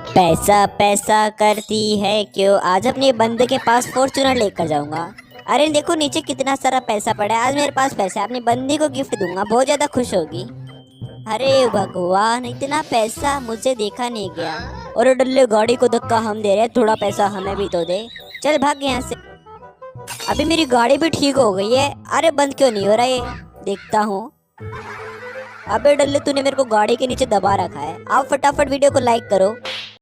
पैसा पैसा करती है क्यों, आज अपने बंदे के पास फॉर्च्यूनर लेकर जाऊंगा। अरे देखो नीचे कितना सारा पैसा पड़ा है, आज मेरे पास पैसा है, अपनी बंदी को गिफ्ट दूंगा, बहुत ज्यादा खुश होगी। अरे भगवान, इतना पैसा मुझे देखा नहीं गया। और डल्ले गाड़ी को धक्का हम दे रहे हैं, थोड़ा पैसा हमें भी तो दे। चल भाग यहाँ से। अभी मेरी गाड़ी भी ठीक हो गई है। अरे बंद क्यों नहीं हो रहा ये, देखता हूँ। अबे डल्ले, तूने मेरे को गाड़ी के नीचे दबा रखा है। आप फटाफट वीडियो को लाइक करो।